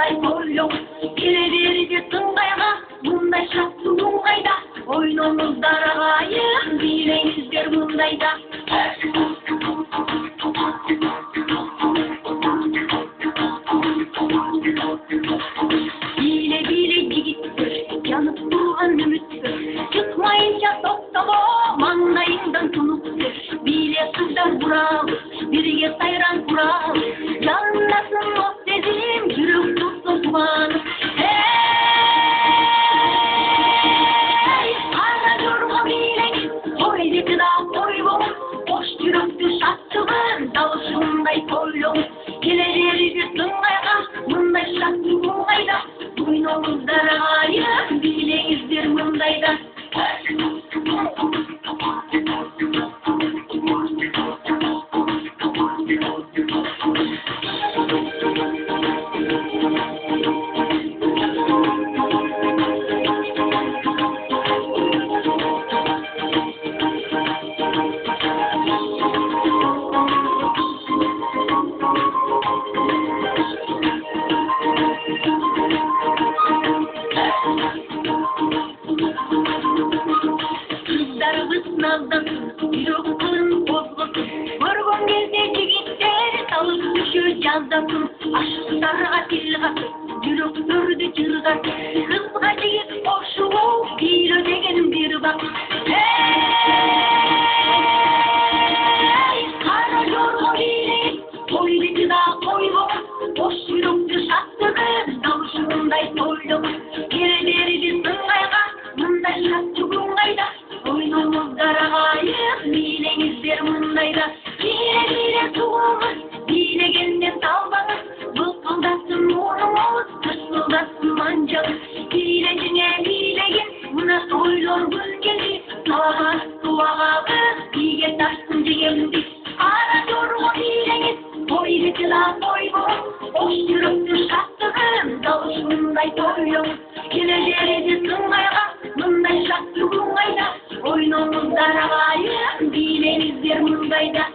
Dalışımday koyuyor, kereleri tыңдайға, мұндай шаттың қайда, ойныңыздар ағайын, билеңіздер мұндайда. Биле жігіттер, янып тұрған үміттер, шықмайынша тоқтама, маңдайыңдан тұнықтыр. Биле қыздар бұралы, бірге сайран құралы, жандасын от сезім, жүрек тұрсын туғанып. Қара жорға билеңіз, ойдекіда той болып, қош жүректі шаттығын, далышымдай тойлыңыз. Келелері тыңдайға, мұндай шаттың қайда, ойныңыздар ағайын, билеңіздер мұндайда. Kızlarımız nazdan, yürüktürün bozgutun, görgün кезде жігіттер салып düşür жаздатын, aşıqtарға тіл қатып, жүректерді жырғатып, қызға жігіт қошуы, билі деген бір бақ. Қара жорға билеңіз, тойлықта қой болып, қош жүректі шаттығын, далышымдай тойлығыз. Келелері тыңдайға, мұндай шатты күн қайда, ойныңыздар ағайын, билеңіздер мұндайда. Биле туыңыз, билегеннен талбаңыз, бұлқылдасын мұныңыз, тырсылдасын манжаңыз. Биле жіне билеген, мұна тойлар күлгенде, талағас туағағыз, биге ташсын жегенде. Қара жорға билеңіз, тойлықта той болып, қош жүректі шаттығын, далышымдай тойлыңыз. Келелері тыңдайға, мұндай шатты күн қайда, ойныңыздар ағайын, билеңіздер мұндайда.